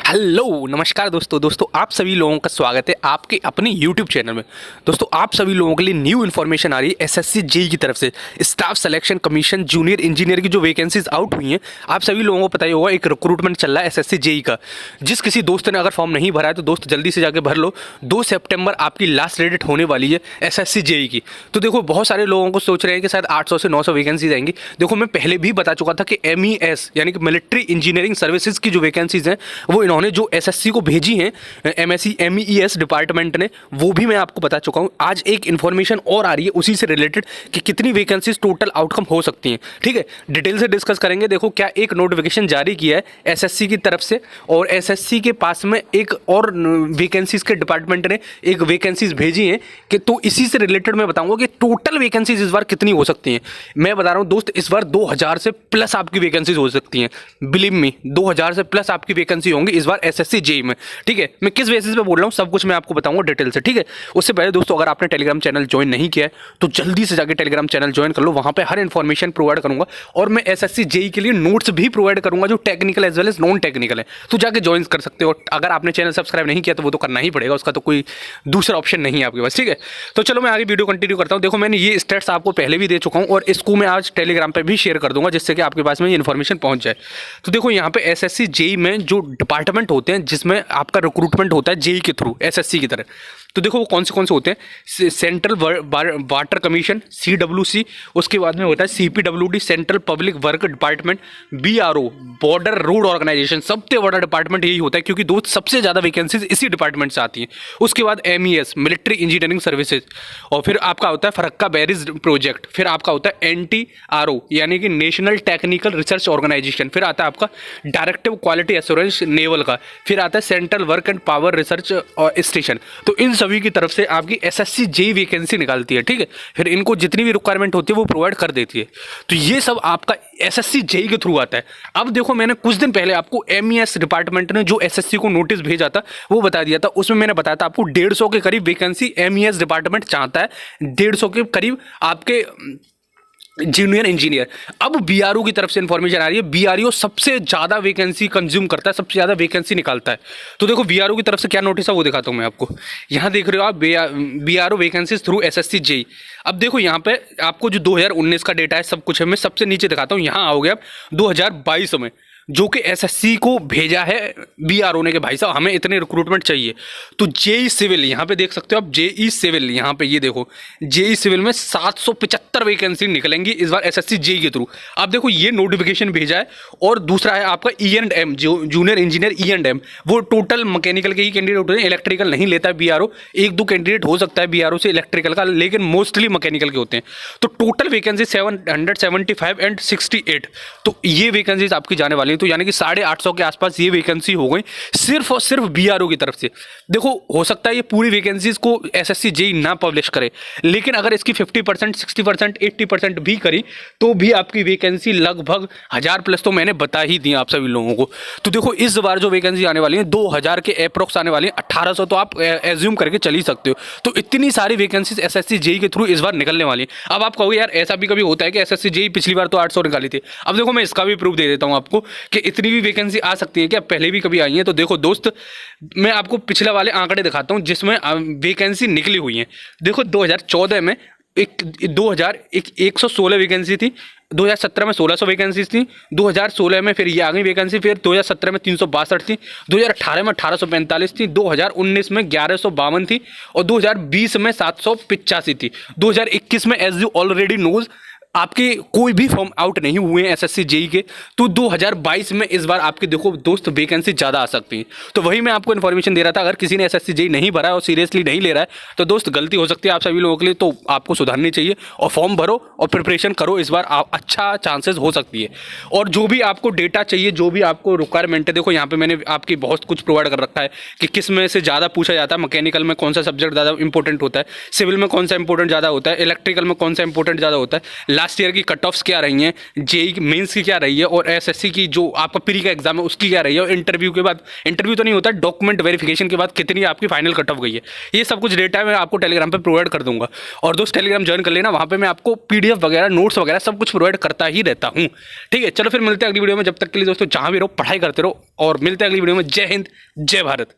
Hello नमस्कार दोस्तों आप सभी लोगों का स्वागत है आपके अपने YouTube चैनल में। दोस्तों आप सभी लोगों के लिए न्यू इन्फॉर्मेशन आ रही है एसएससी जेई की तरफ से। Staff selection commission junior engineer की जो वैकेंसीज आउट हुई हैं, आप सभी लोगों को पता ही होगा, एक रिक्रूटमेंट चल रहा है एसएससी जेई का। जिस किसी दोस्त ने अगर फॉर्म नहीं भरा है तो दोस्त जल्दी से जाकर भर लो। 2 सितंबर आपकी लास्ट डेट होने वाली है एसएससी जेई की। तो देखो बहुत सारे लोगों को सोच रहे हैं कि शायद 800 से 900 वैकेंसीज आएंगी। देखो मैं पहले भी बता चुका था कि MES यानी कि मिलिट्री इंजीनियरिंग सर्विसेज की जो वैकेंसीज हैं वो इन्होंने जो एसएससी को भेजी हैं MSc MES डिपार्टमेंट ने, वो भी मैं आपको बता चुका हूं। आज एक इन्फॉर्मेशन और आ रही है उसी से रिलेटेड कि कितनी वैकेंसीज टोटल आउटकम हो सकती हैं। ठीक है, डिटेल से डिस्कस करेंगे। देखो क्या एक नोटिफिकेशन जारी किया है एसएससी की तरफ से, और एसएससी के पास में एक और वैकेंसीज के डिपार्टमेंट ने एक वैकेंसीज भेजी हैं कि तो इसी से रिलेटेड मैं बताऊंगा कि टोटल वैकेंसीज इस बार कितनी हो सकती हैं। मैं बता रहा हूं दोस्त, इस बार 2000 से प्लस आपकी वैकेंसीज हो सकती हैं। बिलीव मी, 2000 से प्लस आपकी वैकेंसी होंगी इस बार एसएससी जेई में। ठीक है, मैं किस बेसिस पे बोल रहा हूँ सब कुछ मैं आपको बताऊंगा डिटेल से। ठीक है, उससे पहले दोस्तों अगर आपने टेलीग्राम चैनल ज्वाइन नहीं किया है तो जल्दी से जाकर टेलीग्राम चैनल ज्वाइन कर लो। वहां पे हर इन्फॉर्मेशन प्रोवाइड करूंगा और मैं एसएससी जेई के लिए नोट्स भी प्रोवाइड करूंगा जो technical as well as non technical है। तो जाकर ज्वाइन कर सकते हो। अगर आपने चैनल सब्सक्राइब नहीं किया तो वो तो करना ही पड़ेगा, उसका तो कोई दूसरा ऑप्शन नहीं है आपके पास। ठीक है, तो चलो मैं आगे वीडियो कंटिन्यू करता हूँ। देखो मैंने ये स्टेट्स आपको पहले भी दे चुका हूँ और इसको मैं आज टेलीग्राम पर भी शेयर कर दूंगा जिससे कि आपके पास में ये इन्फॉर्मेशन पहुंच जाए। तो देखो यहाँ पे एसएससी जेई में जो डिपार्टमेंट होते हैं जिसमें आपका रिक्रूटमेंट होता है जेई के थ्रू एसएससी की तरह, तो देखो वो कौन से होते हैं। सेंट्रल वाटर कमीशन CWC, उसके बाद में होता है CPWD central public work department, BRO border road organisation. सबसे बड़ा डिपार्टमेंट यही होता है क्योंकि दोस्त सबसे ज़्यादा वैकेंसीज इसी डिपार्टमेंट से आती हैं। उसके बाद MES मिलिट्री इंजीनियरिंग सर्विसेज, और फिर आपका होता है फरक्का बैरिज प्रोजेक्ट, फिर आपका होता है NTRO यानी कि नेशनल टेक्निकल रिसर्च ऑर्गेनाइजेशन, फिर आता है आपका डायरेक्टिव क्वालिटी एश्योरेंस नेवल का, फिर आता है central work and power research station. तो इन सभी की तरफ से आपकी एसएससी जेई वैकेंसी निकालती है। ठीक है, फिर इनको जितनी भी रिक्वायरमेंट होती है वो प्रोवाइड कर देती है। तो ये सब आपका एसएससी जेई के थ्रू आता है। अब देखो मैंने कुछ दिन पहले आपको MES डिपार्टमेंट ने जो एसएससी को नोटिस भेजा था वो बता दिया था। उसमें मैंने बताया था आपको 150 के करीब वैकेंसी MES डिपार्टमेंट चाहता है, 150 के करीब आपके जूनियर इंजीनियर। अब BRO की तरफ से इंफॉर्मेशन आ रही है, BRO सबसे ज्यादा वैकेंसी कंज्यूम करता है, सबसे ज्यादा वैकेंसी निकालता है। तो देखो BRO की तरफ से क्या नोटिस है वो दिखाता हूं मैं आपको। यहां देख रहे हो आप BRO vacancies through SSC JE. अब देखो यहाँ पे आपको जो 2019 का डेटा है सब कुछ है, मैं सबसे नीचे दिखाता हूँ। यहाँ आओगे आप 2022 में जो कि एसएससी को भेजा है BRO ने कि भाई साहब हमें इतने रिक्रूटमेंट चाहिए। तो जेई सिविल यहाँ पे देख सकते हो आप, जेई सिविल यहाँ पे ये देखो, जेई सिविल में 775 वैकेंसी निकलेंगी इस बार एसएससी जेई के थ्रू। आप देखो ये नोटिफिकेशन भेजा है। और दूसरा है आपका E&M जो जूनियर इंजीनियर E&M, वो टोटल मैकेनिकल के ही कैंडिडेट होते हैं, इलेक्ट्रिकल नहीं लेता है BRO। 1-2 कैंडिडेट हो सकता है BRO से इलेक्ट्रिकल का, लेकिन मोस्टली मैकेनिकल के होते हैं। तो टोटल वैकेंसी 775 एंड 68। तो ये वैकेंसीज आपकी जाने वाली है। तो यानी कि 850 के आसपास ये वैकेंसी हो गई सिर्फ और सिर्फ BRO की तरफ से। देखो हो सकता है ये पूरी वैकेंसीज को एसएससी जेई ना पब्लिश करे, लेकिन अगर इसकी 50%, 60%, 80% भी करी तो भी आपकी वैकेंसी लगभग 1000 प्लस तो मैंने बता ही दी आप सभी लोगों को। तो देखो इस बार जो वैकेंसी आने वाली है 2000 के अप्रोक्स आने वाली है, 1800 तो आप एज्यूम करके चल ही सकते हो। तो इतनी सारी वैकेंसीज एसएससी जेई के थ्रू इस बार निकलने वाली है। अब आप कहोगे यार ऐसा भी कभी होता है कि एसएससी जेई पिछली बार तो 800 निकाली थी। अब देखो मैं इसका भी प्रूफ दे देता हूं आपको कि इतनी भी वैकेंसी आ सकती है कि पहले भी कभी आई है। तो देखो दोस्त मैं आपको पिछले वाले आंकड़े दिखाता हूं जिसमें वैकेंसी निकली हुई है। देखो 2014 में 116 वैकेंसी थी, 2017 में 1600 वैकेंसी थी, 2016 में फिर ये आ गई वैकेंसी, फिर 2017 में 362 थी, 2018 में 1845 थी, 2019 में 1152 थी और 2020 में 785 थी। 2021 में एज यू ऑलरेडी नोज आपके कोई भी फॉर्म आउट नहीं हुए हैं एसएससी जेई के। तो 2022 में इस बार आपके देखो दोस्त वैकेंसी ज़्यादा आ सकती है। तो वही मैं आपको इन्फॉर्मेशन दे रहा था। अगर किसी ने एसएससी जेई नहीं भरा है और सीरियसली नहीं ले रहा है तो दोस्त गलती हो सकती है आप सभी लोगों के लिए, तो आपको सुधारनी चाहिए और फॉर्म भरो और प्रिपरेशन करो। इस बार अच्छा चांसेस हो सकती है। और जो भी आपको डेटा चाहिए, जो भी आपको रिक्वायरमेंट है, देखो यहाँ पे मैंने आपकी बहुत कुछ प्रोवाइड कर रखा है कि किस में से ज़्यादा पूछा जाता है। मैकेनिकल में कौन सा सब्जेक्ट ज़्यादा इंपॉर्टेंट होता है, सिविल में कौन सा इंपॉर्टेंट ज़्यादा होता है, इलेक्ट्रिकल में कौन सा इंपॉर्टेंट ज़्यादा होता है, लास्ट ईयर की कट ऑफ्स क्या रही हैं, जेई मेंस की क्या रही है, और एसएससी की जो आपका प्री का एग्जाम है उसकी क्या रही है, और इंटरव्यू के बाद, इंटरव्यू तो नहीं होता, डॉक्यूमेंट वेरिफिकेशन के बाद कितनी आपकी फाइनल कट ऑफ गई है, ये सब कुछ डेटा मैं आपको टेलीग्राम पर प्रोवाइड कर दूंगा। और दोस्त टेलीग्राम ज्वाइन कर लेना, वहाँ पर मैं आपको पीडीएफ वगैरह, नोट्स वगैरह सब कुछ प्रोवाइड करता ही रहता हूँ। ठीक है, चलो फिर मिलते हैं अगली वीडियो में। जब तक के लिए दोस्तों जहाँ भी रहो पढ़ाई करते रहो, और मिलते हैं अगली वीडियो में। जय हिंद, जय भारत।